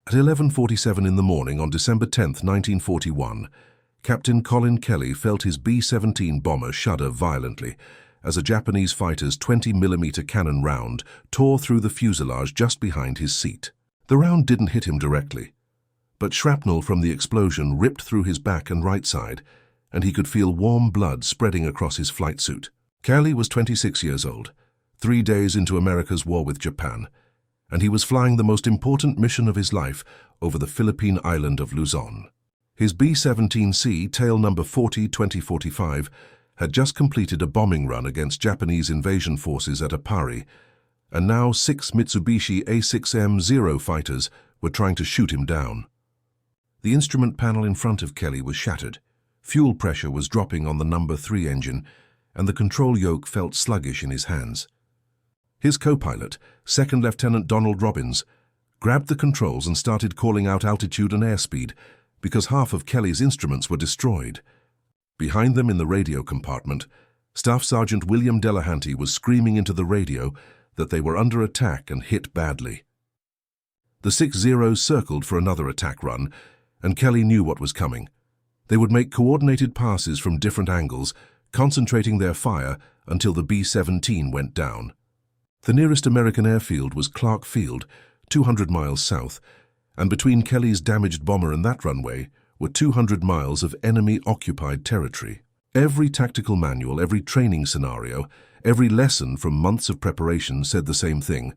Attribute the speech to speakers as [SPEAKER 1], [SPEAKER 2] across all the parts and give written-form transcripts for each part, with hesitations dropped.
[SPEAKER 1] At 11:47 in the morning on December 10, 1941, Captain Colin Kelly felt his B-17 bomber shudder violently as a Japanese fighter's 20mm cannon round tore through the fuselage just behind his seat. The round didn't hit him directly, but shrapnel from the explosion ripped through his back and right side, and he could feel warm blood spreading across his flight suit. Kelly was 26 years old, 3 days into America's war with Japan, and he was flying the most important mission of his life over the Philippine island of Luzon. His B-17C, tail number 40-2045, had just completed a bombing run against Japanese invasion forces at Apari, and now 6 Mitsubishi A6M0 fighters were trying to shoot him down. The instrument panel in front of Kelly was shattered. Fuel pressure was dropping on the number 3 engine, and the control yoke felt sluggish in his hands. His co-pilot, Second Lieutenant Donald Robbins, grabbed the controls and started calling out altitude and airspeed because half of Kelly's instruments were destroyed. Behind them in the radio compartment, Staff Sergeant William Delahanty was screaming into the radio that they were under attack and hit badly. The 6 Zeros circled for another attack run, and Kelly knew what was coming. They would make coordinated passes from different angles, concentrating their fire until the B-17 went down. The nearest American airfield was Clark Field, 200 miles south, and between Kelly's damaged bomber and that runway were 200 miles of enemy-occupied territory. Every tactical manual, every training scenario, every lesson from months of preparation said the same thing.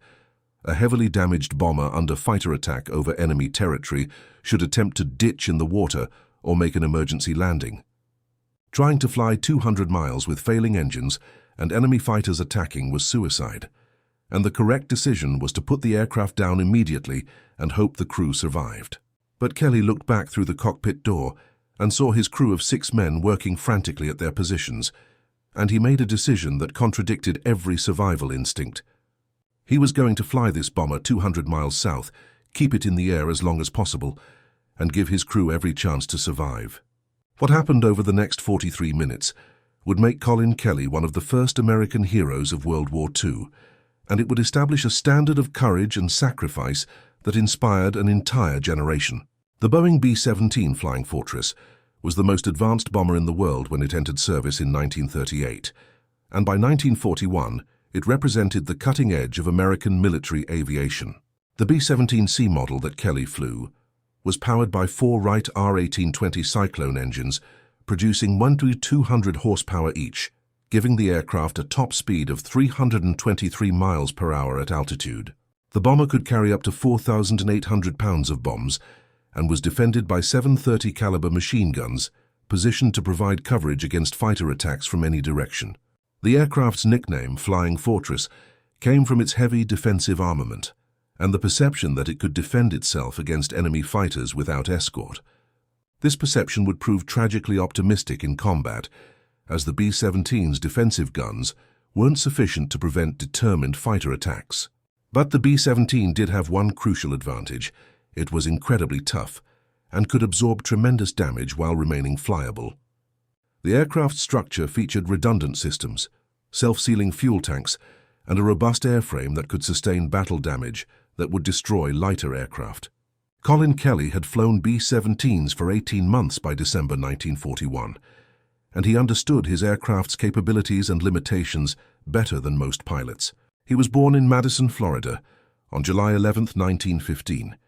[SPEAKER 1] A heavily damaged bomber under fighter attack over enemy territory should attempt to ditch in the water or make an emergency landing. Trying to fly 200 miles with failing engines and enemy fighters attacking was suicide, and the correct decision was to put the aircraft down immediately and hope the crew survived. But Kelly looked back through the cockpit door and saw his crew of 6 men working frantically at their positions, and he made a decision that contradicted every survival instinct. He was going to fly this bomber 200 miles south, keep it in the air as long as possible, and give his crew every chance to survive. What happened over the next 43 minutes would make Colin Kelly one of the first American heroes of World War II, and it would establish a standard of courage and sacrifice that inspired an entire generation. The Boeing B-17 Flying Fortress was the most advanced bomber in the world when it entered service in 1938, and by 1941, it represented the cutting edge of American military aviation. The B-17C model that Kelly flew was powered by 4 Wright R-1820 Cyclone engines, producing 1,200 horsepower each, giving the aircraft a top speed of 323 miles per hour at altitude. The bomber could carry up to 4,800 pounds of bombs and was defended by 730 caliber machine guns, positioned to provide coverage against fighter attacks from any direction. The aircraft's nickname, Flying Fortress, came from its heavy defensive armament and the perception that it could defend itself against enemy fighters without escort. This perception would prove tragically optimistic in combat, as the B-17's defensive guns weren't sufficient to prevent determined fighter attacks. But the B-17 did have one crucial advantage. It was incredibly tough and could absorb tremendous damage while remaining flyable. The aircraft's structure featured redundant systems, self-sealing fuel tanks, and a robust airframe that could sustain battle damage that would destroy lighter aircraft. Colin Kelly had flown B-17s for 18 months by December 1941, and he understood his aircraft's capabilities and limitations better than most pilots. He was born in Madison, Florida, on July 11, 1915,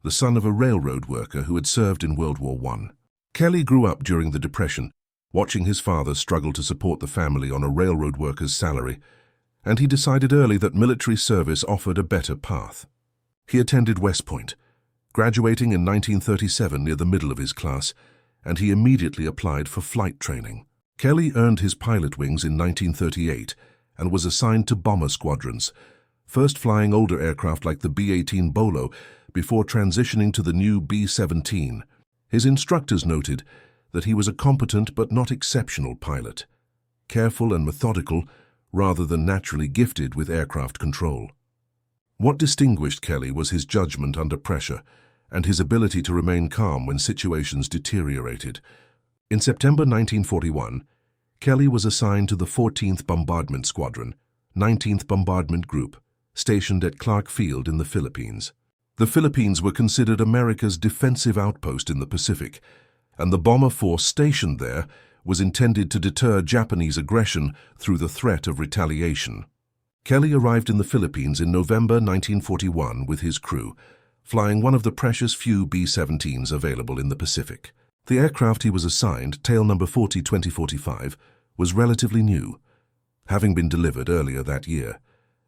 [SPEAKER 1] the son of a railroad worker who had served in World War I. Kelly grew up during the Depression, watching his father struggle to support the family on a railroad worker's salary, and he decided early that military service offered a better path. He attended West Point, graduating in 1937 near the middle of his class, and he immediately applied for flight training. Kelly earned his pilot wings in 1938 and was assigned to bomber squadrons, first flying older aircraft like the B-18 Bolo before transitioning to the new B-17. His instructors noted that he was a competent but not exceptional pilot, careful and methodical rather than naturally gifted with aircraft control. What distinguished Kelly was his judgment under pressure and his ability to remain calm when situations deteriorated. In September 1941, Kelly was assigned to the 14th Bombardment Squadron, 19th Bombardment Group, stationed at Clark Field in the Philippines. The Philippines were considered America's defensive outpost in the Pacific, and the bomber force stationed there was intended to deter Japanese aggression through the threat of retaliation. Kelly arrived in the Philippines in November 1941 with his crew, flying one of the precious few B-17s available in the Pacific. The aircraft he was assigned, tail number 40-2045, was relatively new, having been delivered earlier that year,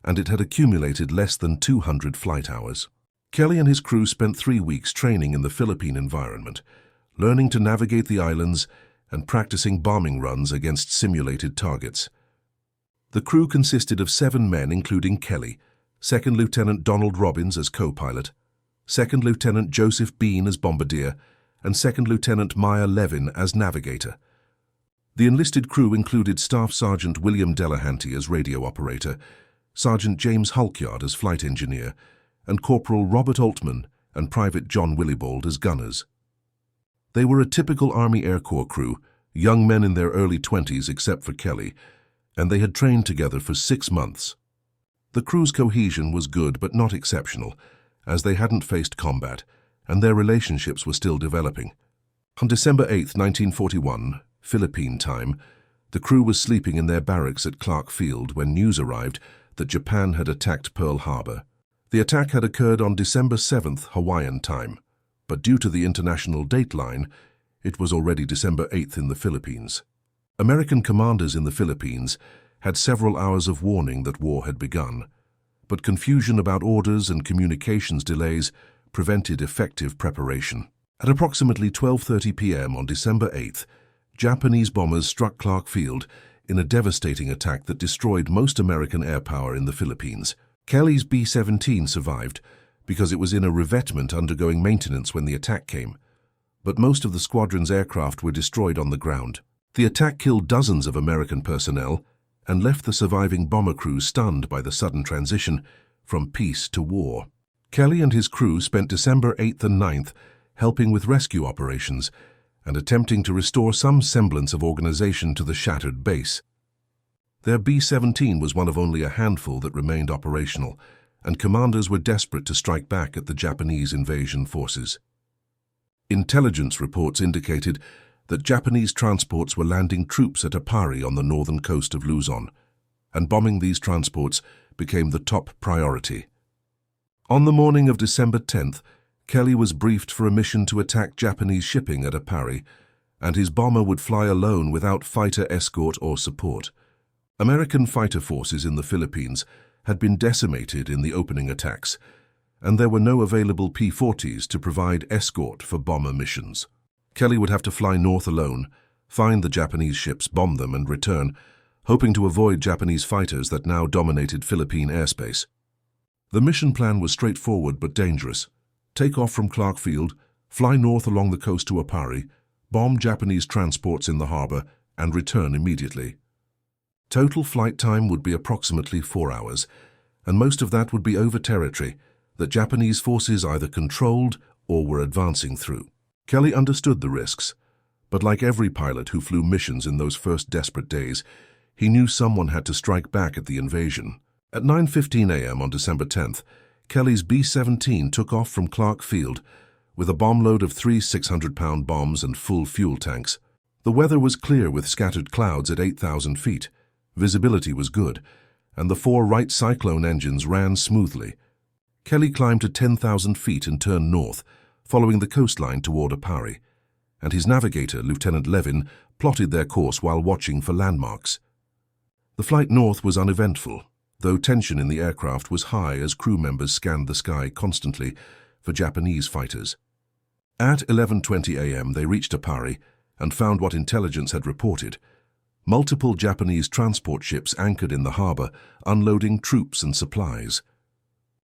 [SPEAKER 1] and it had accumulated less than 200 flight hours. Kelly and his crew spent 3 weeks training in the Philippine environment, learning to navigate the islands and practicing bombing runs against simulated targets. The crew consisted of 7 men, including Kelly, Second Lieutenant Donald Robbins as co-pilot, Second Lieutenant Joseph Bean as bombardier, and Second Lieutenant Meyer Levin as navigator. The enlisted crew included Staff Sergeant William Delahanty as radio operator, Sergeant James Hulkyard as flight engineer, and Corporal Robert Altman and Private John Willibald as gunners. They were a typical Army Air Corps crew, young men in their early 20s except for Kelly, and they had trained together for 6 months. The crew's cohesion was good but not exceptional, as they hadn't faced combat, and their relationships were still developing. On December 8, 1941, Philippine time, the crew was sleeping in their barracks at Clark Field when news arrived that Japan had attacked Pearl Harbor. The attack had occurred on December 7th, Hawaiian time, but due to the international dateline, it was already December 8th in the Philippines. American commanders in the Philippines had several hours of warning that war had begun, but confusion about orders and communications delays prevented effective preparation. At approximately 12:30 p.m. on December 8th, Japanese bombers struck Clark Field in a devastating attack that destroyed most American air power in the Philippines. Kelly's B-17 survived because it was in a revetment undergoing maintenance when the attack came, but most of the squadron's aircraft were destroyed on the ground. The attack killed dozens of American personnel and left the surviving bomber crew stunned by the sudden transition from peace to war. Kelly and his crew spent December 8th and 9th helping with rescue operations and attempting to restore some semblance of organization to the shattered base. Their B-17 was one of only a handful that remained operational, and commanders were desperate to strike back at the Japanese invasion forces. Intelligence reports indicated that Japanese transports were landing troops at Apari on the northern coast of Luzon, and bombing these transports became the top priority. On the morning of December 10th, Kelly was briefed for a mission to attack Japanese shipping at Apari, and his bomber would fly alone without fighter escort or support. American fighter forces in the Philippines had been decimated in the opening attacks, and there were no available P-40s to provide escort for bomber missions. Kelly would have to fly north alone, find the Japanese ships, bomb them, and return, hoping to avoid Japanese fighters that now dominated Philippine airspace. The mission plan was straightforward but dangerous. Take off from Clark Field, fly north along the coast to Apari, bomb Japanese transports in the harbor, and return immediately. Total flight time would be approximately 4 hours, and most of that would be over territory that Japanese forces either controlled or were advancing through. Kelly understood the risks, but like every pilot who flew missions in those first desperate days, he knew someone had to strike back at the invasion. At 9:15 a.m. on December 10th, Kelly's B-17 took off from Clark Field with a bomb load of 3 600-pound bombs and full fuel tanks. The weather was clear with scattered clouds at 8,000 feet. Visibility was good, and the 4 Wright Cyclone engines ran smoothly. Kelly climbed to 10,000 feet and turned north, following the coastline toward Apari, and his navigator, Lieutenant Levin, plotted their course while watching for landmarks. The flight north was uneventful, though tension in the aircraft was high as crew members scanned the sky constantly for Japanese fighters. At 11:20 a.m. they reached Apari and found what intelligence had reported: multiple Japanese transport ships anchored in the harbor, unloading troops and supplies.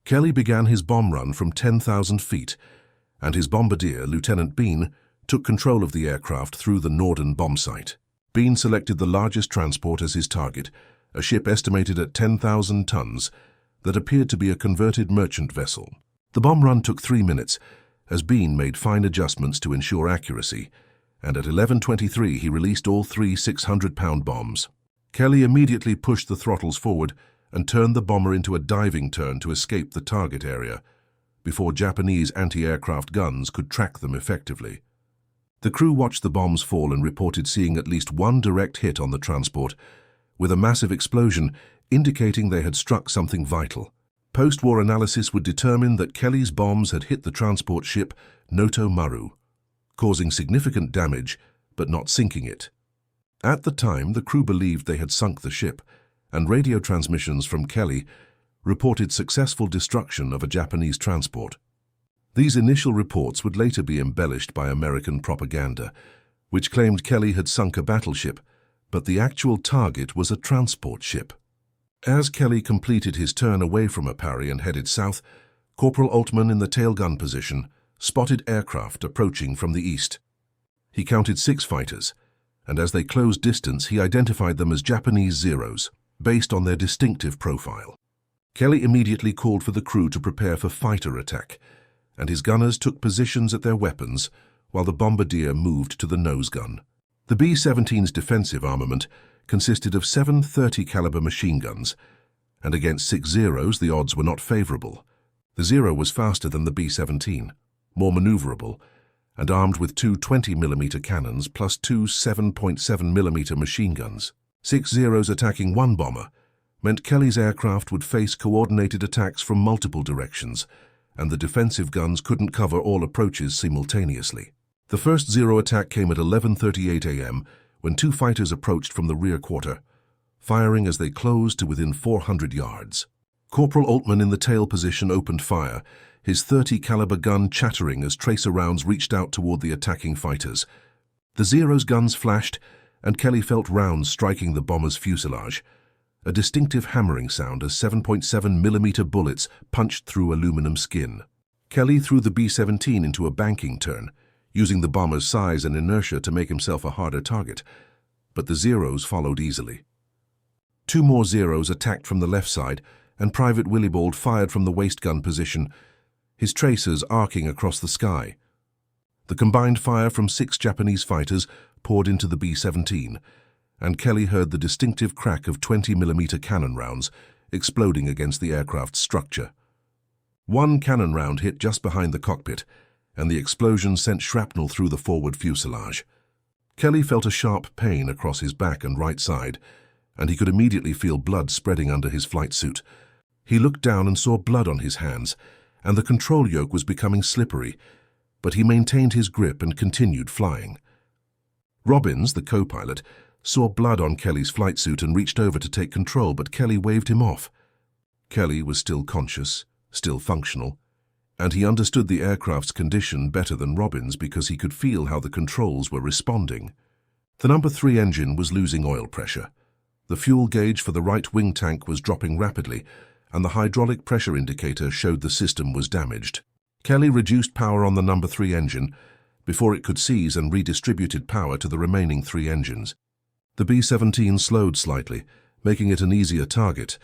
[SPEAKER 1] Kelly began his bomb run from 10,000 feet, and his bombardier, Lieutenant Bean, took control of the aircraft through the Norden bomb site. Bean selected the largest transport as his target, a ship estimated at 10,000 tons that appeared to be a converted merchant vessel. The bomb run took 3 minutes, as Bean made fine adjustments to ensure accuracy, and at 11:23 he released all 3 600-pound bombs. Kelly immediately pushed the throttles forward and turned the bomber into a diving turn to escape the target area. before Japanese anti-aircraft guns could track them effectively. The crew watched the bombs fall and reported seeing at least one direct hit on the transport, with a massive explosion indicating they had struck something vital. Post-war analysis would determine that Kelly's bombs had hit the transport ship Noto Maru, causing significant damage but not sinking it. At the time, the crew believed they had sunk the ship, and radio transmissions from Kelly reported successful destruction of a Japanese transport. These initial reports would later be embellished by American propaganda, which claimed Kelly had sunk a battleship, but the actual target was a transport ship. As Kelly completed his turn away from Apari and headed south, Corporal Altman in the tailgun position spotted aircraft approaching from the east. He counted 6 fighters, and as they closed distance, he identified them as Japanese Zeros, based on their distinctive profile. Kelly immediately called for the crew to prepare for fighter attack, and his gunners took positions at their weapons while the bombardier moved to the nose gun. The B-17's defensive armament consisted of 7 .30 caliber machine guns, and against 6 Zeros the odds were not favorable. The Zero was faster than the B-17, more maneuverable, and armed with 2 20mm cannons plus 2 7.7mm machine guns. 6 Zeros attacking one bomber meant Kelly's aircraft would face coordinated attacks from multiple directions, and the defensive guns couldn't cover all approaches simultaneously. The first Zero attack came at 11:38 a.m. when 2 fighters approached from the rear quarter, firing as they closed to within 400 yards. Corporal Altman in the tail position opened fire, his .30 caliber gun chattering as tracer rounds reached out toward the attacking fighters. The Zero's guns flashed, and Kelly felt rounds striking the bomber's fuselage, a distinctive hammering sound as 7.7mm bullets punched through aluminum skin. Kelly threw the B-17 into a banking turn, using the bomber's size and inertia to make himself a harder target, but the Zeros followed easily. 2 more Zeros attacked from the left side, and Private Willibald fired from the waist gun position, his tracers arcing across the sky. The combined fire from 6 Japanese fighters poured into the B-17, and Kelly heard the distinctive crack of 20mm cannon rounds exploding against the aircraft's structure. One cannon round hit just behind the cockpit, and the explosion sent shrapnel through the forward fuselage. Kelly felt a sharp pain across his back and right side, and he could immediately feel blood spreading under his flight suit. He looked down and saw blood on his hands, and the control yoke was becoming slippery, but he maintained his grip and continued flying. Robbins, the co-pilot, saw blood on Kelly's flight suit and reached over to take control, but Kelly waved him off. Kelly was still conscious, still functional, and he understood the aircraft's condition better than Robbins because he could feel how the controls were responding. The No. 3 engine was losing oil pressure. The fuel gauge for the right wing tank was dropping rapidly, and the hydraulic pressure indicator showed the system was damaged. Kelly reduced power on the No. 3 engine before it could seize and redistributed power to the remaining 3 engines. The B-17 slowed slightly, making it an easier target,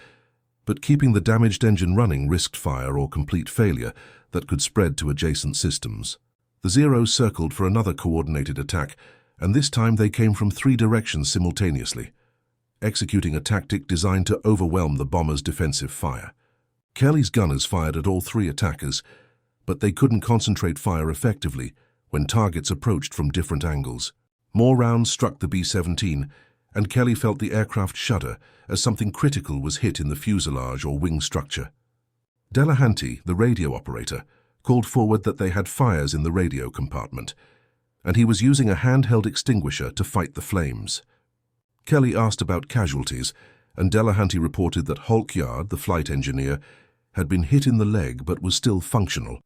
[SPEAKER 1] but keeping the damaged engine running risked fire or complete failure that could spread to adjacent systems. The Zeros circled for another coordinated attack, and this time they came from 3 directions simultaneously, executing a tactic designed to overwhelm the bomber's defensive fire. Kelly's gunners fired at all 3 attackers, but they couldn't concentrate fire effectively when targets approached from different angles. More rounds struck the B-17, and Kelly felt the aircraft shudder as something critical was hit in the fuselage or wing structure. Delahanty, the radio operator, called forward that they had fires in the radio compartment, and he was using a handheld extinguisher to fight the flames. Kelly asked about casualties, and Delahanty reported that Holkyard, the flight engineer, had been hit in the leg but was still functional.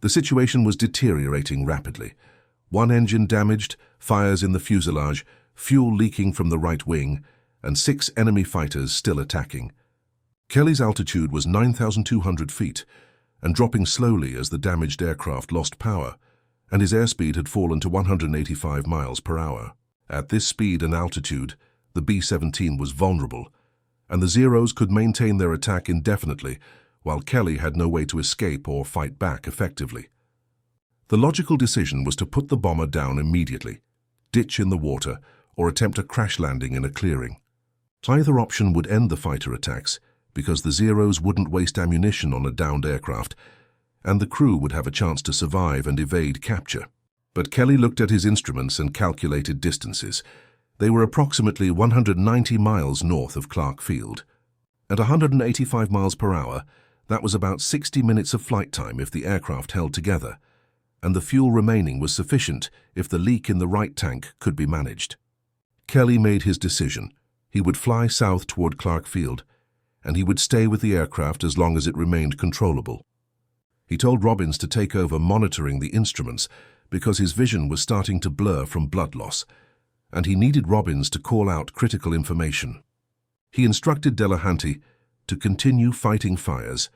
[SPEAKER 1] The situation was deteriorating rapidly. 1 engine damaged, fires in the fuselage, fuel leaking from the right wing, and 6 enemy fighters still attacking. Kelly's altitude was 9,200 feet, and dropping slowly as the damaged aircraft lost power, and his airspeed had fallen to 185 miles per hour. At this speed and altitude, the B-17 was vulnerable, and the Zeros could maintain their attack indefinitely, while Kelly had no way to escape or fight back effectively. The logical decision was to put the bomber down immediately, ditch in the water, or attempt a crash landing in a clearing. Either option would end the fighter attacks, because the Zeros wouldn't waste ammunition on a downed aircraft, and the crew would have a chance to survive and evade capture. But Kelly looked at his instruments and calculated distances. They were approximately 190 miles north of Clark Field. At 185 miles per hour, that was about 60 minutes of flight time if the aircraft held together, and the fuel remaining was sufficient if the leak in the right tank could be managed. Kelly made his decision. He would fly south toward Clark Field, and he would stay with the aircraft as long as it remained controllable. He told Robbins to take over monitoring the instruments because his vision was starting to blur from blood loss, and he needed Robbins to call out critical information. He instructed Delahanty to continue fighting fires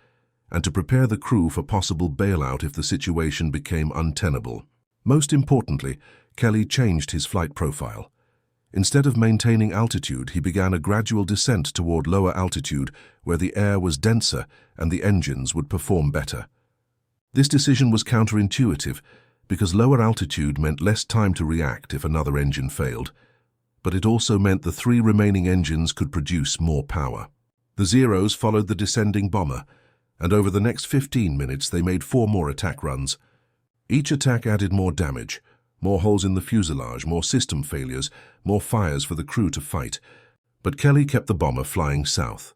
[SPEAKER 1] and to prepare the crew for possible bailout if the situation became untenable. Most importantly, Kelly changed his flight profile. Instead of maintaining altitude, he began a gradual descent toward lower altitude where the air was denser and the engines would perform better. This decision was counterintuitive because lower altitude meant less time to react if another engine failed, but it also meant the 3 remaining engines could produce more power. The Zeros followed the descending bomber, and over the next 15 minutes they made 4 more attack runs. Each attack added more damage, more holes in the fuselage, more system failures, more fires for the crew to fight. But Kelly kept the bomber flying south,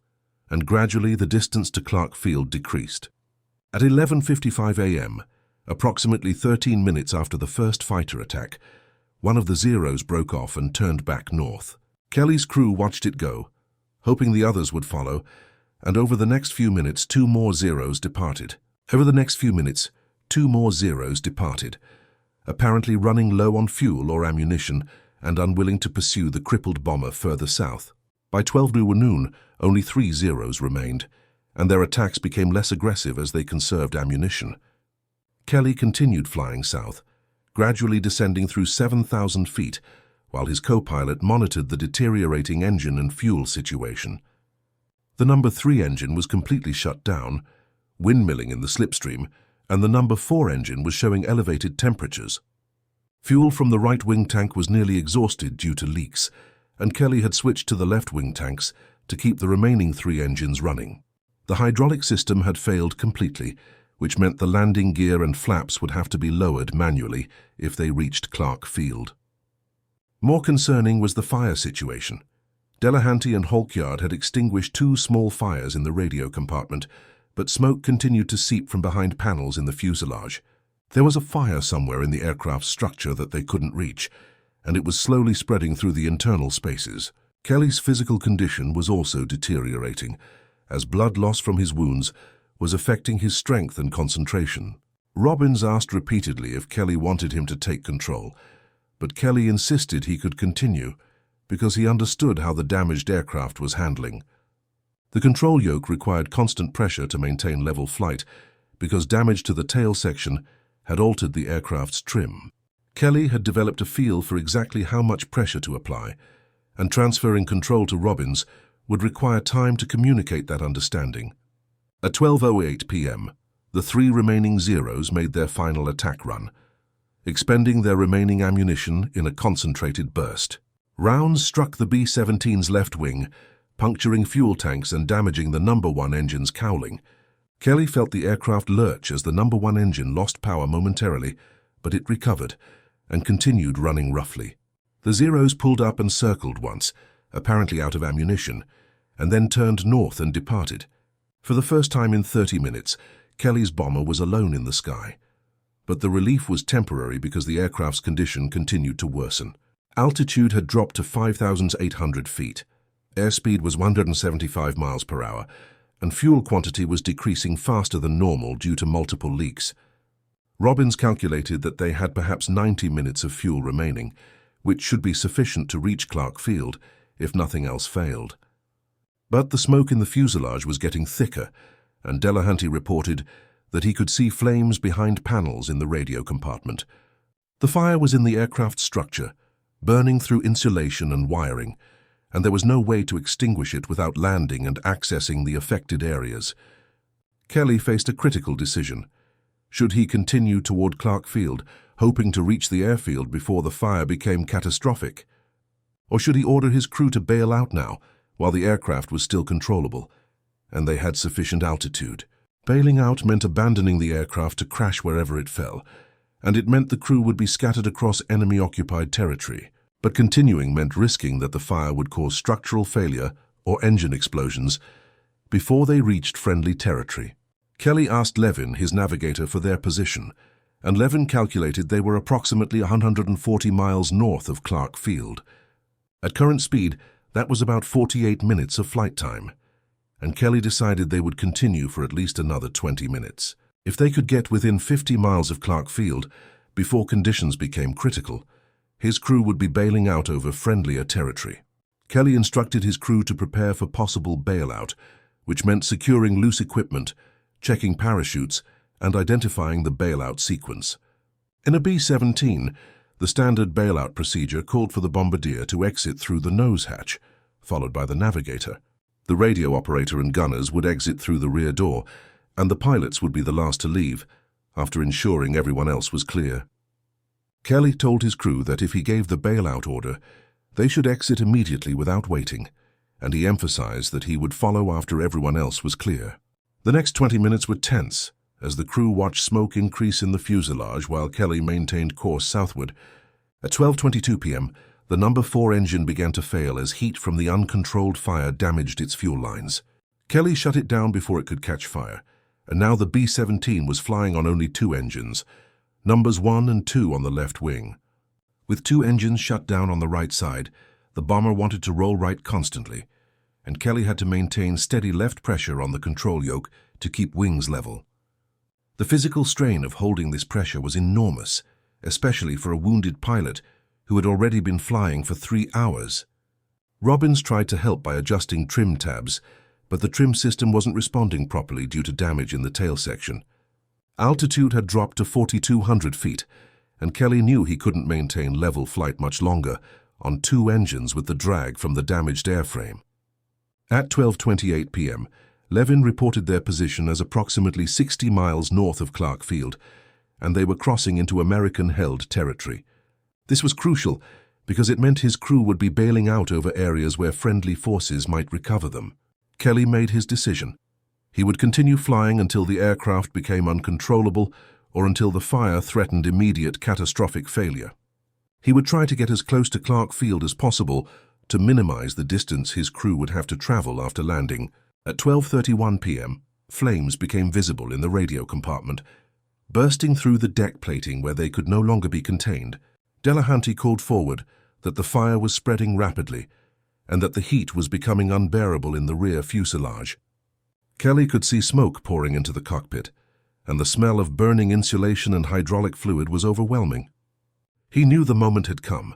[SPEAKER 1] and gradually the distance to Clark Field decreased. At 11:55 a.m., approximately 13 minutes after the first fighter attack, one of the Zeros broke off and turned back north. Kelly's crew watched it go, hoping the others would follow, and over the next few minutes 2 more Zeros departed. Apparently running low on fuel or ammunition and unwilling to pursue the crippled bomber further south. By 12 noon, only 3 Zeros remained, and their attacks became less aggressive as they conserved ammunition. Kelly continued flying south, gradually descending through 7,000 feet, while his co-pilot monitored the deteriorating engine and fuel situation. The number 3 engine was completely shut down, windmilling in the slipstream, and the number 4 engine was showing elevated temperatures. Fuel from the right wing tank was nearly exhausted due to leaks, and Kelly had switched to the left wing tanks to keep the remaining 3 engines running. The hydraulic system had failed completely, which meant the landing gear and flaps would have to be lowered manually if they reached Clark Field. More concerning was the fire situation. Delahanty and Hawkyard had extinguished 2 small fires in the radio compartment, but smoke continued to seep from behind panels in the fuselage. There was a fire somewhere in the aircraft's structure that they couldn't reach, and it was slowly spreading through the internal spaces. Kelly's physical condition was also deteriorating, as blood loss from his wounds was affecting his strength and concentration. Robbins asked repeatedly if Kelly wanted him to take control, but Kelly insisted he could continue because he understood how the damaged aircraft was handling. The control yoke required constant pressure to maintain level flight because damage to the tail section had altered the aircraft's trim. Kelly had developed a feel for exactly how much pressure to apply, and transferring control to Robbins would require time to communicate that understanding. At 12:08 p.m., the 3 remaining Zeros made their final attack run, expending their remaining ammunition in a concentrated burst. Rounds struck the B-17's left wing, puncturing fuel tanks and damaging the number 1 engine's cowling. Kelly felt the aircraft lurch as the number 1 engine lost power momentarily, but it recovered and continued running roughly. The Zeros pulled up and circled once, apparently out of ammunition, and then turned north and departed. For the first time in 30 minutes, Kelly's bomber was alone in the sky. But the relief was temporary because the aircraft's condition continued to worsen. Altitude had dropped to 5,800 feet. Airspeed was 175 miles per hour, and fuel quantity was decreasing faster than normal due to multiple leaks. Robbins calculated that they had perhaps 90 minutes of fuel remaining, which should be sufficient to reach Clark Field if nothing else failed. But the smoke in the fuselage was getting thicker, and Delahanty reported that he could see flames behind panels in the radio compartment. The fire was in the aircraft's structure, burning through insulation and wiring, and there was no way to extinguish it without landing and accessing the affected areas. Kelly faced a critical decision. Should he continue toward Clark Field, hoping to reach the airfield before the fire became catastrophic? Or should he order his crew to bail out now, while the aircraft was still controllable, and they had sufficient altitude? Bailing out meant abandoning the aircraft to crash wherever it fell, and it meant the crew would be scattered across enemy-occupied territory. But continuing meant risking that the fire would cause structural failure or engine explosions before they reached friendly territory. Kelly asked Levin, his navigator, for their position, and Levin calculated they were approximately 140 miles north of Clark Field. At current speed, that was about 48 minutes of flight time, and Kelly decided they would continue for at least another 20 minutes. If they could get within 50 miles of Clark Field before conditions became critical, his crew would be bailing out over friendlier territory. Kelly instructed his crew to prepare for possible bailout, which meant securing loose equipment, checking parachutes, and identifying the bailout sequence. In a B-17, the standard bailout procedure called for the bombardier to exit through the nose hatch, followed by the navigator. The radio operator and gunners would exit through the rear door, and the pilots would be the last to leave, after ensuring everyone else was clear. Kelly told his crew that if he gave the bailout order, they should exit immediately without waiting, and he emphasized that he would follow after everyone else was clear. The next 20 minutes were tense, as the crew watched smoke increase in the fuselage while Kelly maintained course southward. At 12:22 p.m., the No. 4 engine began to fail as heat from the uncontrolled fire damaged its fuel lines. Kelly shut it down before it could catch fire, and now the B-17 was flying on only 2 engines, numbers 1 and 2 on the left wing. With 2 engines shut down on the right side, the bomber wanted to roll right constantly, and Kelly had to maintain steady left pressure on the control yoke to keep wings level. The physical strain of holding this pressure was enormous, especially for a wounded pilot who had already been flying for 3 hours. Robbins tried to help by adjusting trim tabs, but the trim system wasn't responding properly due to damage in the tail section. Altitude had dropped to 4,200 feet, and Kelly knew he couldn't maintain level flight much longer on 2 engines with the drag from the damaged airframe. At 12:28 p.m., Levin reported their position as approximately 60 miles north of Clark Field, and they were crossing into American-held territory. This was crucial because it meant his crew would be bailing out over areas where friendly forces might recover them. Kelly made his decision. He would continue flying until the aircraft became uncontrollable or until the fire threatened immediate catastrophic failure. He would try to get as close to Clark Field as possible to minimize the distance his crew would have to travel after landing. At 12:31 p.m., flames became visible in the radio compartment, bursting through the deck plating where they could no longer be contained. Delahanty called forward that the fire was spreading rapidly and that the heat was becoming unbearable in the rear fuselage. Kelly could see smoke pouring into the cockpit, and the smell of burning insulation and hydraulic fluid was overwhelming. He knew the moment had come.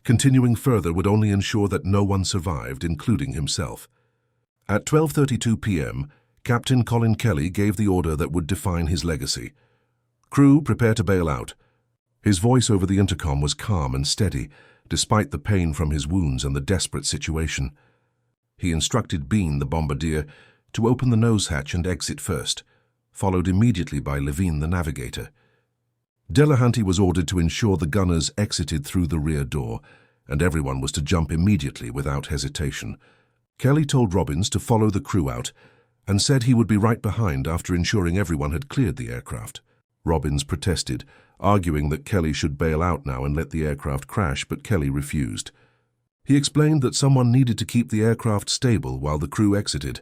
[SPEAKER 1] Continuing further would only ensure that no one survived, including himself. At 12:32 p.m., Captain Colin Kelly gave the order that would define his legacy. "Crew, prepare to bail out." His voice over the intercom was calm and steady, despite the pain from his wounds and the desperate situation. He instructed Bean, the bombardier, to open the nose hatch and exit first, followed immediately by Levine, the navigator. Delahanty was ordered to ensure the gunners exited through the rear door, and everyone was to jump immediately without hesitation. Kelly told Robbins to follow the crew out and said he would be right behind after ensuring everyone had cleared the aircraft. Robbins protested, arguing that Kelly should bail out now and let the aircraft crash, but Kelly refused. He explained that someone needed to keep the aircraft stable while the crew exited,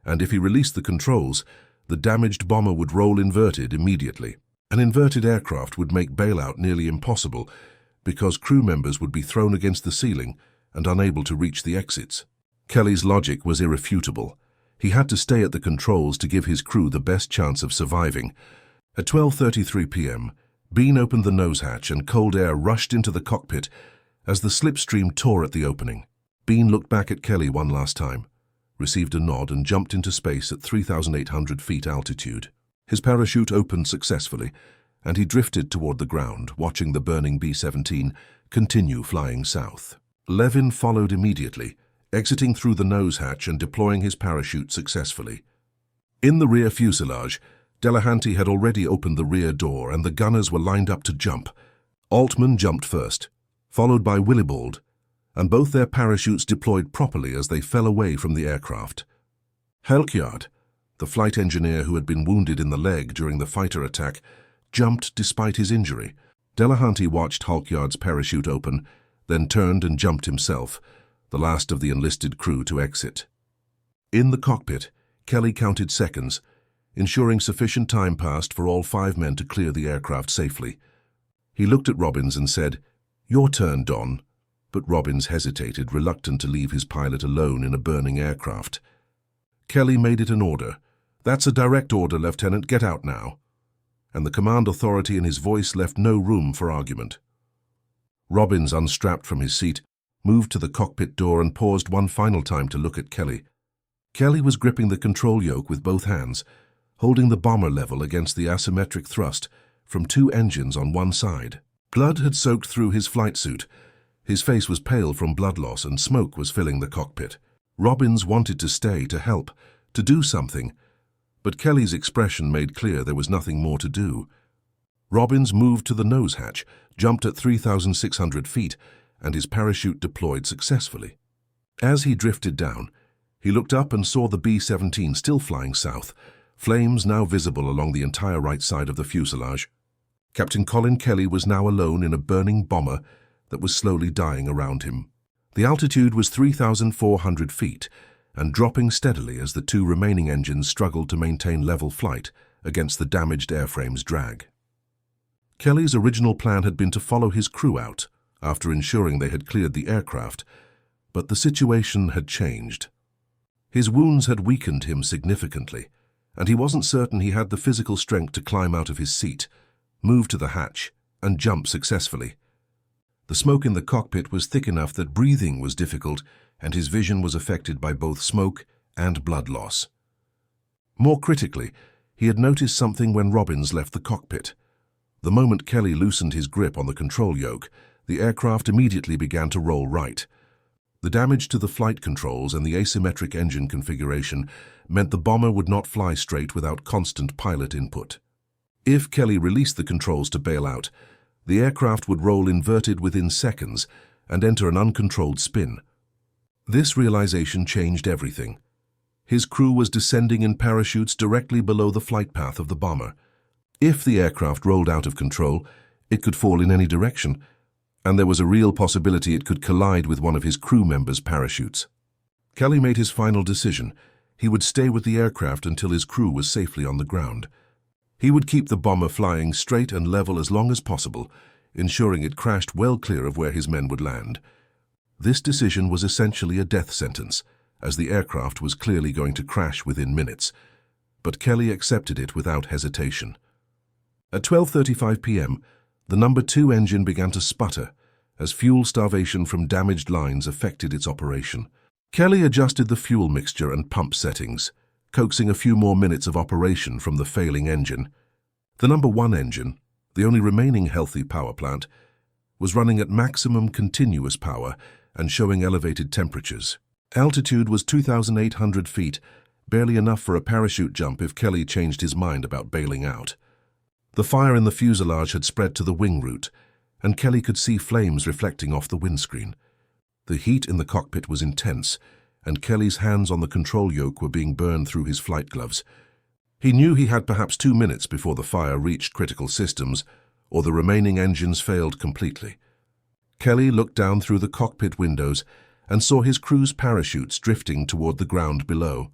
[SPEAKER 1] and if he released the controls, the damaged bomber would roll inverted immediately. An inverted aircraft would make bailout nearly impossible because crew members would be thrown against the ceiling and unable to reach the exits. Kelly's logic was irrefutable. He had to stay at the controls to give his crew the best chance of surviving. At 12:33 p.m., Bean opened the nose hatch and cold air rushed into the cockpit as the slipstream tore at the opening. Bean looked back at Kelly one last time, received a nod, and jumped into space at 3,800 feet altitude. His parachute opened successfully, and he drifted toward the ground, watching the burning B-17 continue flying south. Levin followed immediately, exiting through the nose hatch and deploying his parachute successfully. In the rear fuselage, Delahanty had already opened the rear door and the gunners were lined up to jump. Altman jumped first, followed by Willibald, and both their parachutes deployed properly as they fell away from the aircraft. Helkyard, The flight engineer, who had been wounded in the leg during the fighter attack, jumped despite his injury. Delahanty watched Halkyard's parachute open, then turned and jumped himself, the last of the enlisted crew to exit. In the cockpit, Kelly counted seconds, ensuring sufficient time passed for all 5 men to clear the aircraft safely. He looked at Robbins and said, "Your turn, Don." But Robbins hesitated, reluctant to leave his pilot alone in a burning aircraft. Kelly made it an order. "That's a direct order, Lieutenant. Get out now." And the command authority in his voice left no room for argument. Robbins unstrapped from his seat, moved to the cockpit door and paused one final time to look at Kelly. Kelly was gripping the control yoke with both hands, holding the bomber level against the asymmetric thrust from 2 engines on one side. Blood had soaked through his flight suit. His face was pale from blood loss and smoke was filling the cockpit. Robbins wanted to stay, to help, to do something, but Kelly's expression made clear there was nothing more to do. Robbins moved to the nose hatch, jumped at 3,600 feet, and his parachute deployed successfully. As he drifted down, he looked up and saw the B-17 still flying south, flames now visible along the entire right side of the fuselage. Captain Colin Kelly was now alone in a burning bomber that was slowly dying around him. The altitude was 3,400 feet, and dropping steadily as the 2 remaining engines struggled to maintain level flight against the damaged airframe's drag. Kelly's original plan had been to follow his crew out after ensuring they had cleared the aircraft, but the situation had changed. His wounds had weakened him significantly, and he wasn't certain he had the physical strength to climb out of his seat, move to the hatch, and jump successfully. The smoke in the cockpit was thick enough that breathing was difficult, and his vision was affected by both smoke and blood loss. More critically, he had noticed something when Robbins left the cockpit. The moment Kelly loosened his grip on the control yoke, the aircraft immediately began to roll right. The damage to the flight controls and the asymmetric engine configuration meant the bomber would not fly straight without constant pilot input. If Kelly released the controls to bail out, the aircraft would roll inverted within seconds and enter an uncontrolled spin. This realization changed everything. His crew was descending in parachutes directly below the flight path of the bomber. If the aircraft rolled out of control, it could fall in any direction, and there was a real possibility it could collide with one of his crew members' parachutes. Kelly made his final decision. He would stay with the aircraft until his crew was safely on the ground. He would keep the bomber flying straight and level as long as possible, ensuring it crashed well clear of where his men would land. This decision was essentially a death sentence, as the aircraft was clearly going to crash within minutes, but Kelly accepted it without hesitation. At 12:35 p.m., the number 2 engine began to sputter as fuel starvation from damaged lines affected its operation. Kelly adjusted the fuel mixture and pump settings, coaxing a few more minutes of operation from the failing engine. The number 1 engine, the only remaining healthy power plant, was running at maximum continuous power and showing elevated temperatures. Altitude was 2,800 feet, barely enough for a parachute jump if Kelly changed his mind about bailing out. The fire in the fuselage had spread to the wing root, and Kelly could see flames reflecting off the windscreen. The heat in the cockpit was intense, and Kelly's hands on the control yoke were being burned through his flight gloves. He knew he had perhaps 2 minutes before the fire reached critical systems, or the remaining engines failed completely. Kelly looked down through the cockpit windows and saw his crew's parachutes drifting toward the ground below.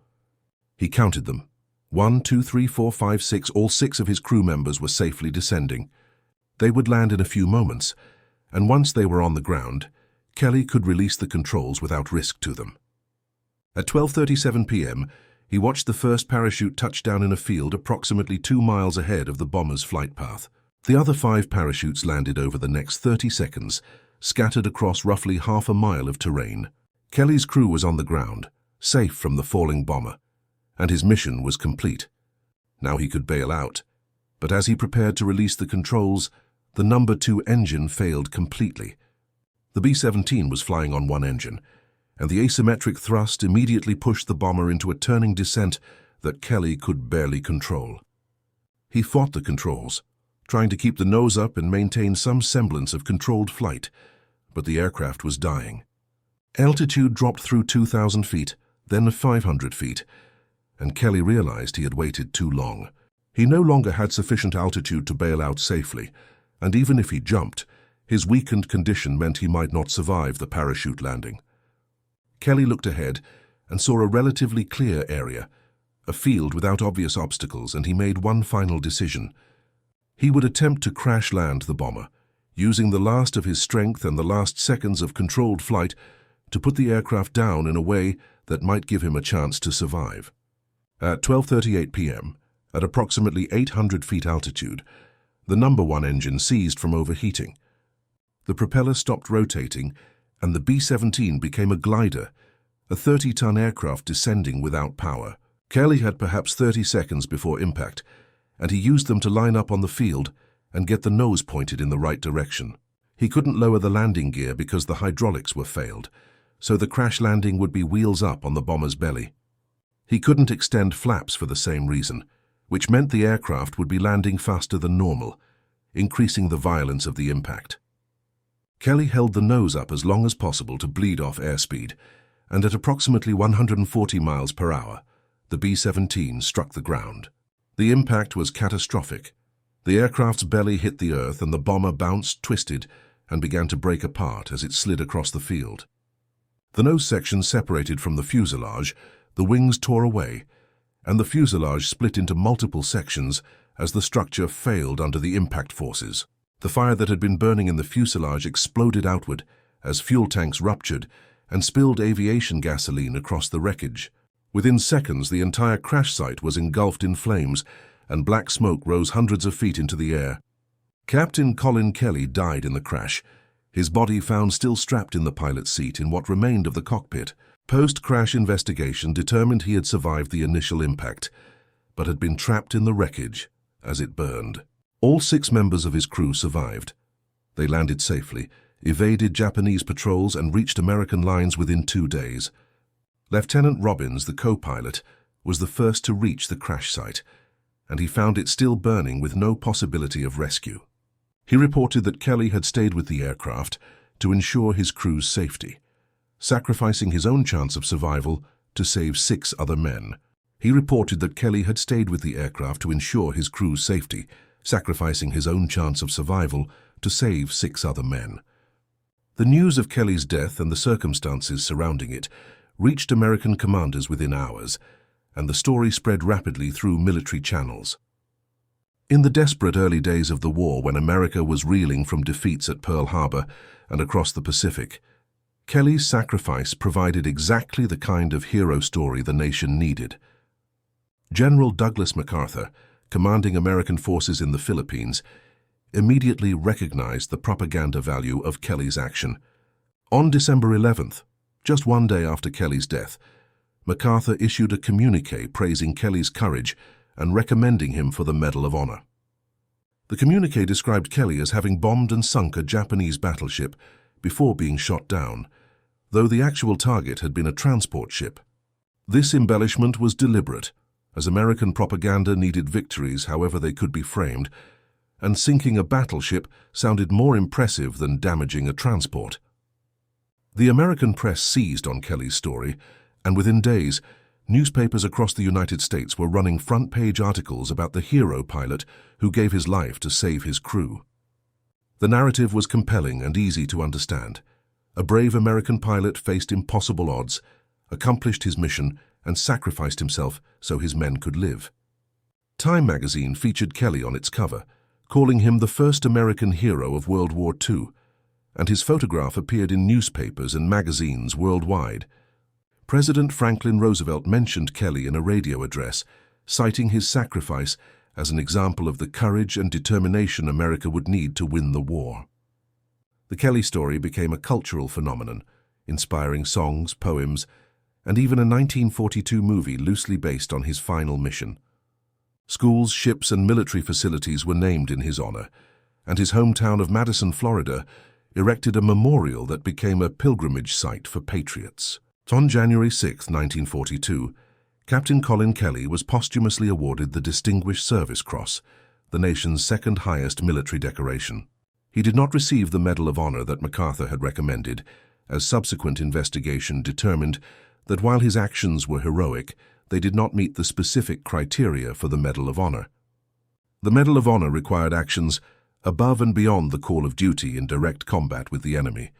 [SPEAKER 1] He counted them. 1, 2, 3, 4, 5, 6, all 6 of his crew members were safely descending. They would land in a few moments, and once they were on the ground, Kelly could release the controls without risk to them. At 12:37 p.m., he watched the first parachute touch down in a field approximately 2 miles ahead of the bomber's flight path. The other 5 parachutes landed over the next 30 seconds, scattered across roughly half a mile of terrain. Kelly's crew was on the ground, safe from the falling bomber, and his mission was complete. Now he could bail out, but as he prepared to release the controls, the number 2 engine failed completely. The B-17 was flying on one engine, and the asymmetric thrust immediately pushed the bomber into a turning descent that Kelly could barely control. He fought the controls, trying to keep the nose up and maintain some semblance of controlled flight, but the aircraft was dying. Altitude dropped through 2,000 feet, then 500 feet, and Kelly realized he had waited too long. He no longer had sufficient altitude to bail out safely, and even if he jumped, his weakened condition meant he might not survive the parachute landing. Kelly looked ahead and saw a relatively clear area, a field without obvious obstacles, and he made one final decision. He would attempt to crash land the bomber, using the last of his strength and the last seconds of controlled flight to put the aircraft down in a way that might give him a chance to survive. At 12:38 p.m., at approximately 800 feet altitude, the number 1 engine seized from overheating. The propeller stopped rotating, and the B-17 became a glider, a 30-ton aircraft descending without power. Kelly had perhaps 30 seconds before impact, and he used them to line up on the field and get the nose pointed in the right direction. He couldn't lower the landing gear because the hydraulics were failed, so the crash landing would be wheels up on the bomber's belly. He couldn't extend flaps for the same reason, which meant the aircraft would be landing faster than normal, increasing the violence of the impact. Kelly held the nose up as long as possible to bleed off airspeed, and at approximately 140 miles per hour, the B-17 struck the ground. The impact was catastrophic. The aircraft's belly hit the earth and the bomber bounced, twisted, and began to break apart as it slid across the field. The nose section separated from the fuselage, the wings tore away, and the fuselage split into multiple sections as the structure failed under the impact forces. The fire that had been burning in the fuselage exploded outward as fuel tanks ruptured and spilled aviation gasoline across the wreckage. Within seconds, the entire crash site was engulfed in flames, and black smoke rose hundreds of feet into the air. Captain Colin Kelly died in the crash, his body found still strapped in the pilot's seat in what remained of the cockpit. Post-crash investigation determined he had survived the initial impact, but had been trapped in the wreckage as it burned. All 6 members of his crew survived. They landed safely, evaded Japanese patrols, and reached American lines within 2 days. Lieutenant Robbins, the co-pilot, was the first to reach the crash site, and he found it still burning with no possibility of rescue. He reported that Kelly had stayed with the aircraft to ensure his crew's safety, sacrificing his own chance of survival to save 6 other men. He reported that Kelly had stayed with the aircraft to ensure his crew's safety, sacrificing his own chance of survival to save 6 other men. The news of Kelly's death and the circumstances surrounding it reached American commanders within hours, and the story spread rapidly through military channels. In the desperate early days of the war, when America was reeling from defeats at Pearl Harbor and across the Pacific, Kelly's sacrifice provided exactly the kind of hero story the nation needed. General Douglas MacArthur, commanding American forces in the Philippines, immediately recognized the propaganda value of Kelly's action. On December 11th, just 1 day after Kelly's death, MacArthur issued a communiqué praising Kelly's courage and recommending him for the Medal of Honor. The communiqué described Kelly as having bombed and sunk a Japanese battleship before being shot down, though the actual target had been a transport ship. This embellishment was deliberate, as American propaganda needed victories however they could be framed, and sinking a battleship sounded more impressive than damaging a transport. The American press seized on Kelly's story, and within days, newspapers across the United States were running front-page articles about the hero pilot who gave his life to save his crew. The narrative was compelling and easy to understand. A brave American pilot faced impossible odds, accomplished his mission, and sacrificed himself so his men could live. Time magazine featured Kelly on its cover, calling him the first American hero of World War II, and his photograph appeared in newspapers and magazines worldwide. President Franklin Roosevelt mentioned Kelly in a radio address, citing his sacrifice as an example of the courage and determination America would need to win the war. The Kelly story became a cultural phenomenon, inspiring songs, poems, and even a 1942 movie loosely based on his final mission. Schools, ships, and military facilities were named in his honor, and his hometown of Madison, Florida, erected a memorial that became a pilgrimage site for patriots. On January 6, 1942, Captain Colin Kelly was posthumously awarded the Distinguished Service Cross, the nation's second highest military decoration. He did not receive the Medal of Honor that MacArthur had recommended, as subsequent investigation determined that while his actions were heroic, they did not meet the specific criteria for the Medal of Honor. The Medal of Honor required actions above and beyond the call of duty in direct combat with the enemy,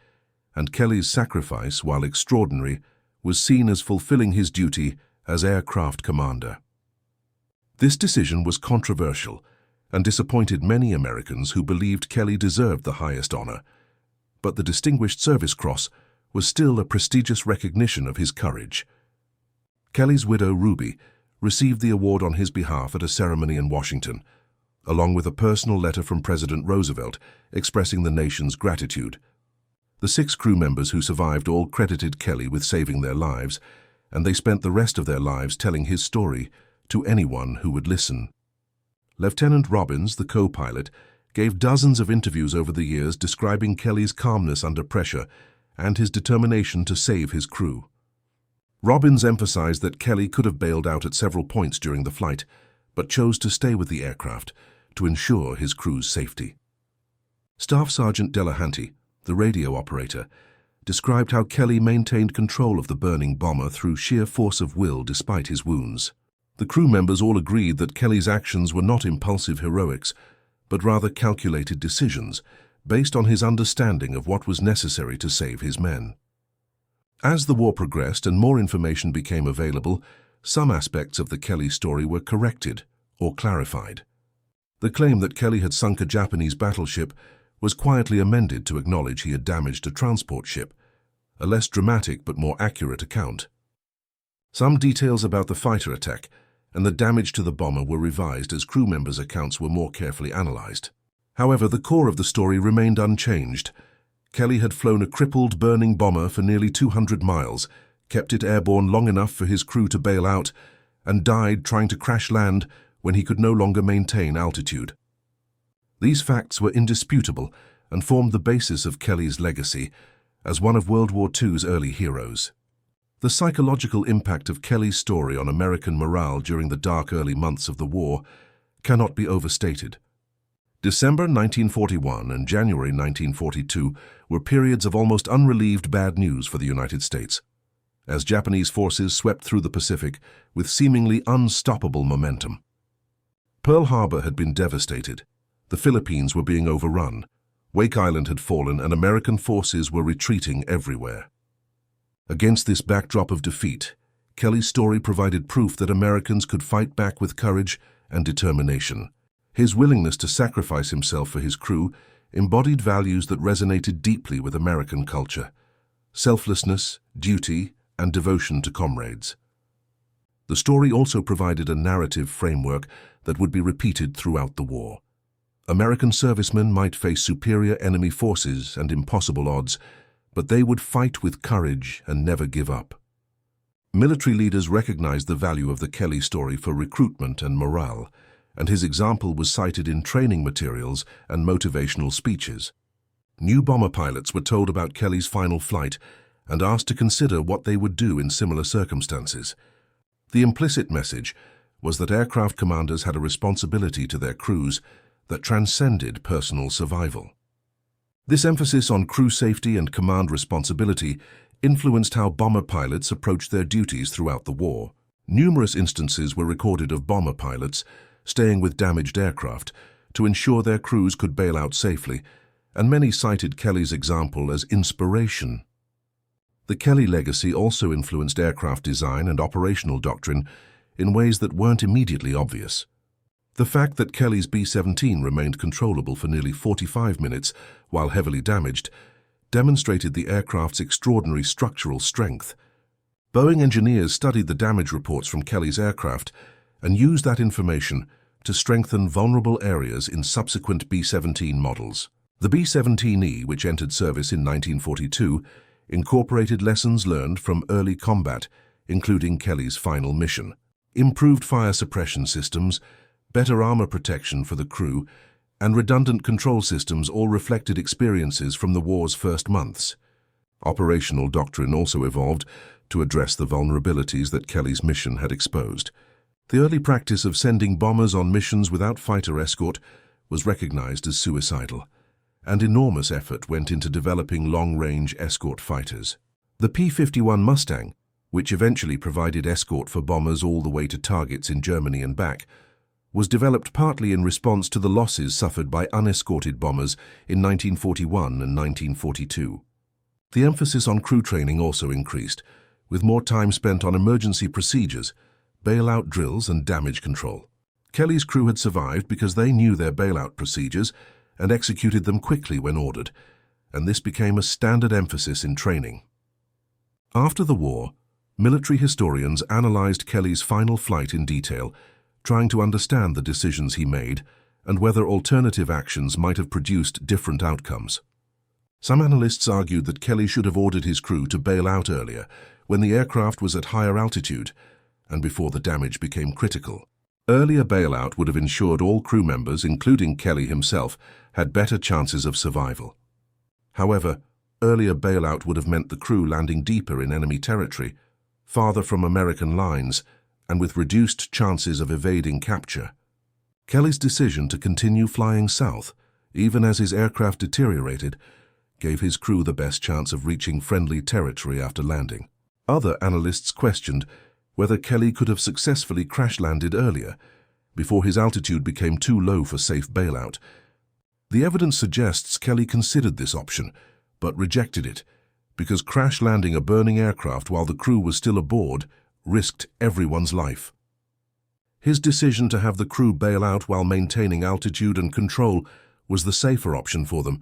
[SPEAKER 1] and Kelly's sacrifice, while extraordinary, was seen as fulfilling his duty as aircraft commander. This decision was controversial and disappointed many Americans who believed Kelly deserved the highest honor, but the Distinguished Service Cross was still a prestigious recognition of his courage. Kelly's widow, Ruby, received the award on his behalf at a ceremony in Washington, along with a personal letter from President Roosevelt expressing the nation's gratitude. The 6 crew members who survived all credited Kelly with saving their lives, and they spent the rest of their lives telling his story to anyone who would listen. Lieutenant Robbins, the co-pilot, gave dozens of interviews over the years describing Kelly's calmness under pressure and his determination to save his crew. Robbins emphasized that Kelly could have bailed out at several points during the flight, but chose to stay with the aircraft to ensure his crew's safety. Staff Sergeant Delahanty, the radio operator, described how Kelly maintained control of the burning bomber through sheer force of will despite his wounds. The crew members all agreed that Kelly's actions were not impulsive heroics, but rather calculated decisions based on his understanding of what was necessary to save his men. As the war progressed and more information became available, some aspects of the Kelly story were corrected or clarified. The claim that Kelly had sunk a Japanese battleship was quietly amended to acknowledge he had damaged a transport ship, a less dramatic but more accurate account. Some details about the fighter attack and the damage to the bomber were revised as crew members' accounts were more carefully analyzed. However, the core of the story remained unchanged. Kelly had flown a crippled, burning bomber for nearly 200 miles, kept it airborne long enough for his crew to bail out, and died trying to crash land when he could no longer maintain altitude. These facts were indisputable and formed the basis of Kelly's legacy as one of World War II's early heroes. The psychological impact of Kelly's story on American morale during the dark early months of the war cannot be overstated. December 1941 and January 1942 were periods of almost unrelieved bad news for the United States, as Japanese forces swept through the Pacific with seemingly unstoppable momentum. Pearl Harbor had been devastated. The Philippines were being overrun. Wake Island had fallen and American forces were retreating everywhere. Against this backdrop of defeat, Kelly's story provided proof that Americans could fight back with courage and determination. His willingness to sacrifice himself for his crew embodied values that resonated deeply with American culture: selflessness, duty, and devotion to comrades. The story also provided a narrative framework that would be repeated throughout the war. American servicemen might face superior enemy forces and impossible odds, but they would fight with courage and never give up. Military leaders recognized the value of the Kelly story for recruitment and morale, and his example was cited in training materials and motivational speeches. New bomber pilots were told about Kelly's final flight and asked to consider what they would do in similar circumstances. The implicit message was that aircraft commanders had a responsibility to their crews that transcended personal survival. This emphasis on crew safety and command responsibility influenced how bomber pilots approached their duties throughout the war. Numerous instances were recorded of bomber pilots staying with damaged aircraft to ensure their crews could bail out safely, and many cited Kelly's example as inspiration. The Kelly legacy also influenced aircraft design and operational doctrine in ways that weren't immediately obvious. The fact that Kelly's B-17 remained controllable for nearly 45 minutes while heavily damaged demonstrated the aircraft's extraordinary structural strength. Boeing engineers studied the damage reports from Kelly's aircraft and used that information to strengthen vulnerable areas in subsequent B-17 models. The B-17E, which entered service in 1942, incorporated lessons learned from early combat, including Kelly's final mission. Improved fire suppression systems, better armor protection for the crew, and redundant control systems all reflected experiences from the war's first months. Operational doctrine also evolved to address the vulnerabilities that Kelly's mission had exposed. The early practice of sending bombers on missions without fighter escort was recognized as suicidal, and enormous effort went into developing long-range escort fighters. The P-51 Mustang, which eventually provided escort for bombers all the way to targets in Germany and back, was developed partly in response to the losses suffered by unescorted bombers in 1941 and 1942. The emphasis on crew training also increased, with more time spent on emergency procedures, bailout drills and damage control. Kelly's crew had survived because they knew their bailout procedures and executed them quickly when ordered, and this became a standard emphasis in training. After the war, military historians analyzed Kelly's final flight in detail, trying to understand the decisions he made and whether alternative actions might have produced different outcomes. Some analysts argued that Kelly should have ordered his crew to bail out earlier, when the aircraft was at higher altitude and before the damage became critical. Earlier bailout would have ensured all crew members, including Kelly himself, had better chances of survival. However, earlier bailout would have meant the crew landing deeper in enemy territory, farther from American lines, and with reduced chances of evading capture. Kelly's decision to continue flying south, even as his aircraft deteriorated, gave his crew the best chance of reaching friendly territory after landing. Other analysts questioned whether Kelly could have successfully crash-landed earlier, before his altitude became too low for safe bailout. The evidence suggests Kelly considered this option, but rejected it, because crash-landing a burning aircraft while the crew was still aboard risked everyone's life. His decision to have the crew bail out while maintaining altitude and control was the safer option for them,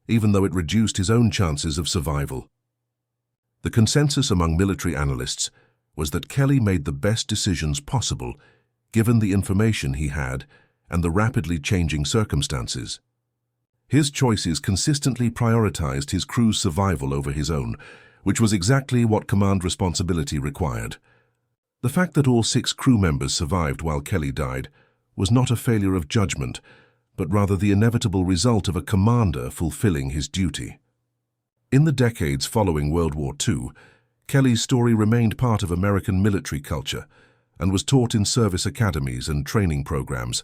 [SPEAKER 1] even though it reduced his own chances of survival. The consensus among military analysts was that Kelly made the best decisions possible, given the information he had and the rapidly changing circumstances. His choices consistently prioritized his crew's survival over his own, which was exactly what command responsibility required. The fact that all 6 crew members survived while Kelly died was not a failure of judgment, but rather the inevitable result of a commander fulfilling his duty. In the decades following World War II, Kelly's story remained part of American military culture and was taught in service academies and training programs.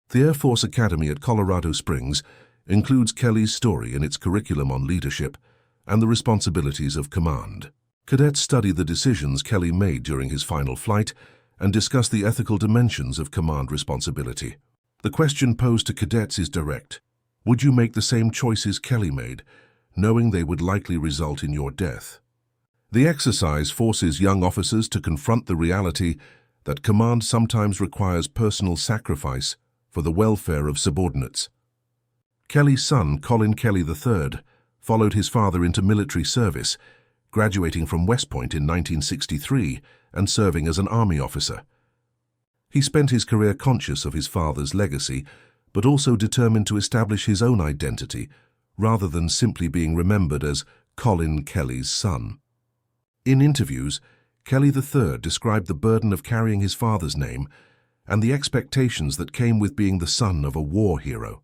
[SPEAKER 1] The Air Force Academy at Colorado Springs includes Kelly's story in its curriculum on leadership and the responsibilities of command. Cadets study the decisions Kelly made during his final flight and discuss the ethical dimensions of command responsibility. The question posed to cadets is direct. Would you make the same choices Kelly made, knowing they would likely result in your death? The exercise forces young officers to confront the reality that command sometimes requires personal sacrifice for the welfare of subordinates. Kelly's son, Colin Kelly III, followed his father into military service, graduating from West Point in 1963 and serving as an Army officer. He spent his career conscious of his father's legacy, but also determined to establish his own identity, rather than simply being remembered as Colin Kelly's son. In interviews, Kelly III described the burden of carrying his father's name and the expectations that came with being the son of a war hero.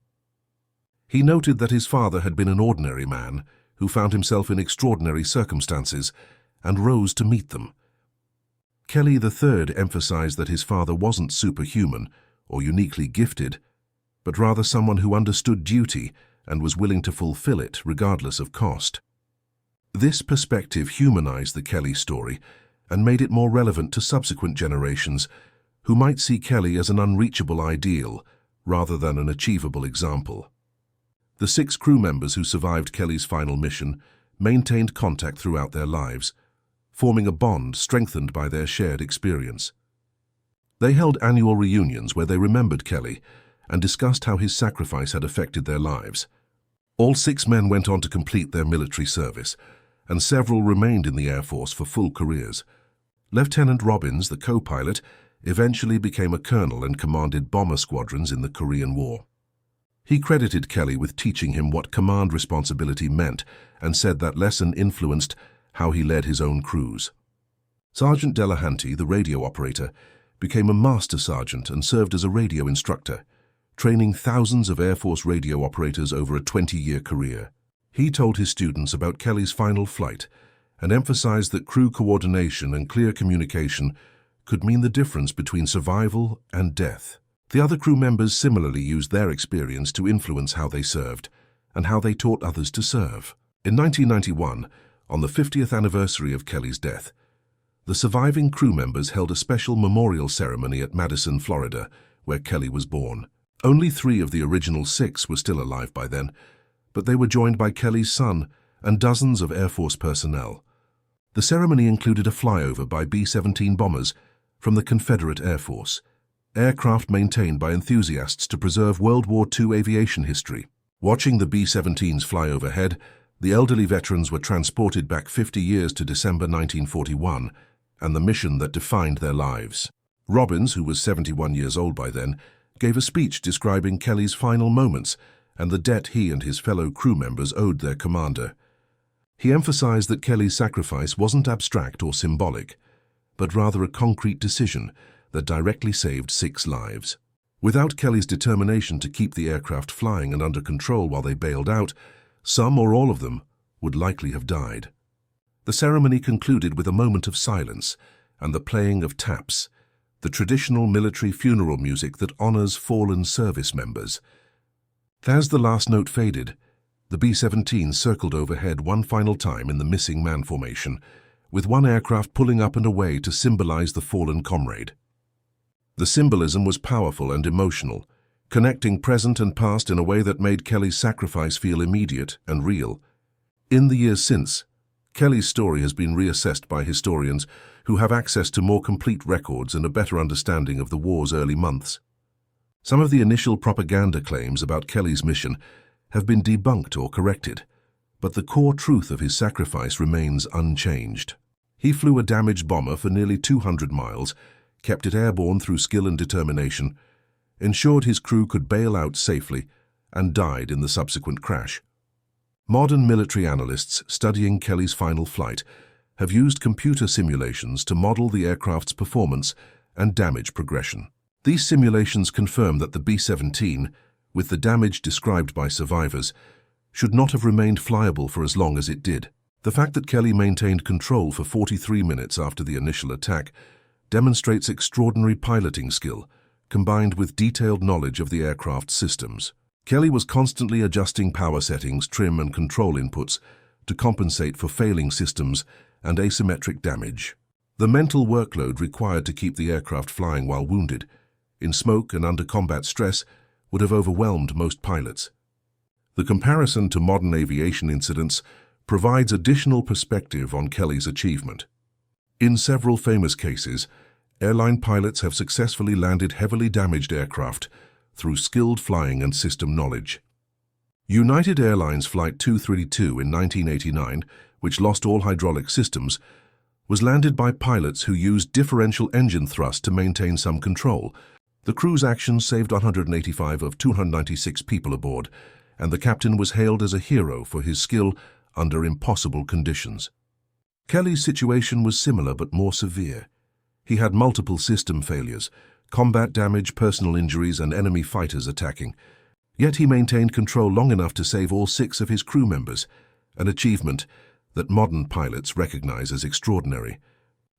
[SPEAKER 1] He noted that his father had been an ordinary man who found himself in extraordinary circumstances and rose to meet them. Kelly III emphasized that his father wasn't superhuman or uniquely gifted, but rather someone who understood duty and was willing to fulfill it regardless of cost. This perspective humanized the Kelly story and made it more relevant to subsequent generations who might see Kelly as an unreachable ideal rather than an achievable example. The 6 crew members who survived Kelly's final mission maintained contact throughout their lives, forming a bond strengthened by their shared experience. They held annual reunions where they remembered Kelly and discussed how his sacrifice had affected their lives. All 6 men went on to complete their military service, and several remained in the Air Force for full careers. Lieutenant Robbins, the co-pilot, eventually became a colonel and commanded bomber squadrons in the Korean War. He credited Kelly with teaching him what command responsibility meant and said that lesson influenced how he led his own crews. Sergeant Delahanty, the radio operator, became a master sergeant and served as a radio instructor, training thousands of Air Force radio operators over a 20-year career. He told his students about Kelly's final flight and emphasized that crew coordination and clear communication could mean the difference between survival and death. The other crew members similarly used their experience to influence how they served and how they taught others to serve. In 1991, on the 50th anniversary of Kelly's death, The surviving crew members held a special memorial ceremony at Madison, Florida, where Kelly was born. Only 3 of the original 6 were still alive by then, but they were joined by Kelly's son and dozens of Air Force personnel. The ceremony included a flyover by B-17 bombers from the Confederate Air Force, aircraft maintained by enthusiasts to preserve World War II aviation history. Watching the B-17s fly overhead, the elderly veterans were transported back 50 years to December 1941 and the mission that defined their lives. Robbins, who was 71 years old by then, gave a speech describing Kelly's final moments and the debt he and his fellow crew members owed their commander. He emphasized that Kelly's sacrifice wasn't abstract or symbolic, but rather a concrete decision that directly saved 6 lives. Without Kelly's determination to keep the aircraft flying and under control while they bailed out, some or all of them would likely have died. The ceremony concluded with a moment of silence and the playing of taps, the traditional military funeral music that honors fallen service members. As the last note faded, the B-17 circled overhead one final time in the missing man formation, with one aircraft pulling up and away to symbolize the fallen comrade. The symbolism was powerful and emotional, connecting present and past in a way that made Kelly's sacrifice feel immediate and real. In the years since, Kelly's story has been reassessed by historians who have access to more complete records and a better understanding of the war's early months. Some of the initial propaganda claims about Kelly's mission have been debunked or corrected, but the core truth of his sacrifice remains unchanged. He flew a damaged bomber for nearly 200 miles, kept it airborne through skill and determination, ensured his crew could bail out safely, and died in the subsequent crash. Modern military analysts studying Kelly's final flight have used computer simulations to model the aircraft's performance and damage progression. These simulations confirm that the B-17, with the damage described by survivors, should not have remained flyable for as long as it did. The fact that Kelly maintained control for 43 minutes after the initial attack demonstrates extraordinary piloting skill, combined with detailed knowledge of the aircraft's systems. Kelly was constantly adjusting power settings, trim and control inputs to compensate for failing systems and asymmetric damage. The mental workload required to keep the aircraft flying while wounded, in smoke and under combat stress, would have overwhelmed most pilots. The comparison to modern aviation incidents provides additional perspective on Kelly's achievement. In several famous cases, airline pilots have successfully landed heavily damaged aircraft through skilled flying and system knowledge. United Airlines Flight 232 in 1989, which lost all hydraulic systems, was landed by pilots who used differential engine thrust to maintain some control. The crew's actions saved 185 of 296 people aboard, and the captain was hailed as a hero for his skill under impossible conditions. Kelly's situation was similar but more severe. He had multiple system failures, combat damage, personal injuries, and enemy fighters attacking. Yet he maintained control long enough to save all 6 of his crew members, an achievement that modern pilots recognize as extraordinary.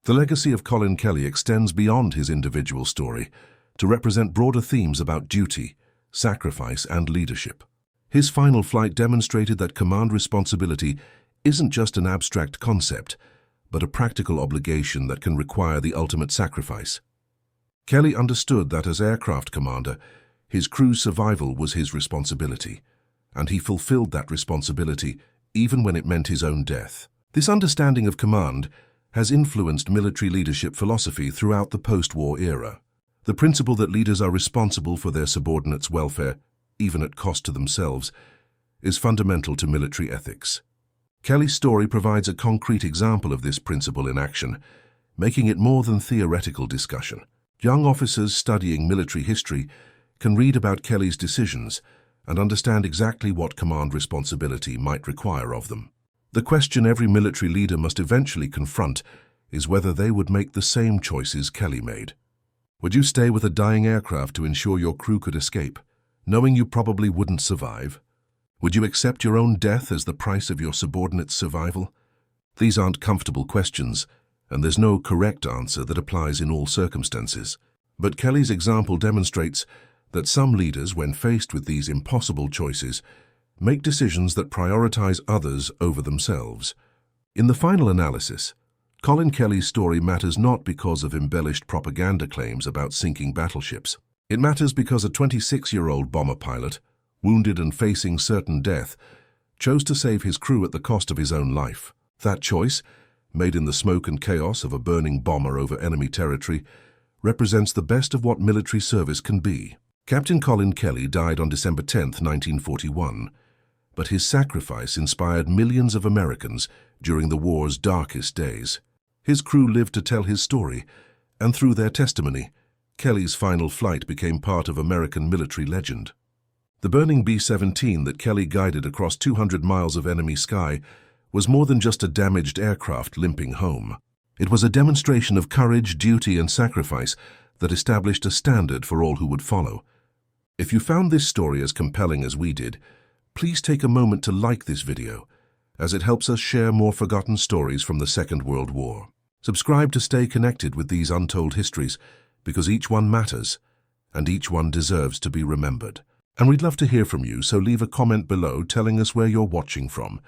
[SPEAKER 1] The legacy of Colin Kelly extends beyond his individual story to represent broader themes about duty, sacrifice, and leadership. His final flight demonstrated that command responsibility isn't just an abstract concept, but a practical obligation that can require the ultimate sacrifice. Kelly understood that as aircraft commander, his crew's survival was his responsibility, and he fulfilled that responsibility even when it meant his own death. This understanding of command has influenced military leadership philosophy throughout the post-war era. The principle that leaders are responsible for their subordinates' welfare, even at cost to themselves, is fundamental to military ethics. Kelly's story provides a concrete example of this principle in action, making it more than theoretical discussion. Young officers studying military history can read about Kelly's decisions and understand exactly what command responsibility might require of them. The question every military leader must eventually confront is whether they would make the same choices Kelly made. Would you stay with a dying aircraft to ensure your crew could escape, knowing you probably wouldn't survive? Would you accept your own death as the price of your subordinate's survival? These aren't comfortable questions, and there's no correct answer that applies in all circumstances. But Kelly's example demonstrates that some leaders, when faced with these impossible choices, make decisions that prioritize others over themselves. In the final analysis, Colin Kelly's story matters not because of embellished propaganda claims about sinking battleships. It matters because a 26-year-old bomber pilot, wounded and facing certain death, chose to save his crew at the cost of his own life. That choice, made in the smoke and chaos of a burning bomber over enemy territory, represents the best of what military service can be. Captain Colin Kelly died on December 10, 1941, but his sacrifice inspired millions of Americans during the war's darkest days. His crew lived to tell his story, and through their testimony, Kelly's final flight became part of American military legend. The burning B-17 that Kelly guided across 200 miles of enemy sky was more than just a damaged aircraft limping home. It was a demonstration of courage, duty, and sacrifice that established a standard for all who would follow. If you found this story as compelling as we did, please take a moment to like this video, as it helps us share more forgotten stories from the Second World War. Subscribe to stay connected with these untold histories, because each one matters, and each one deserves to be remembered. And we'd love to hear from you, so leave a comment below telling us where you're watching from.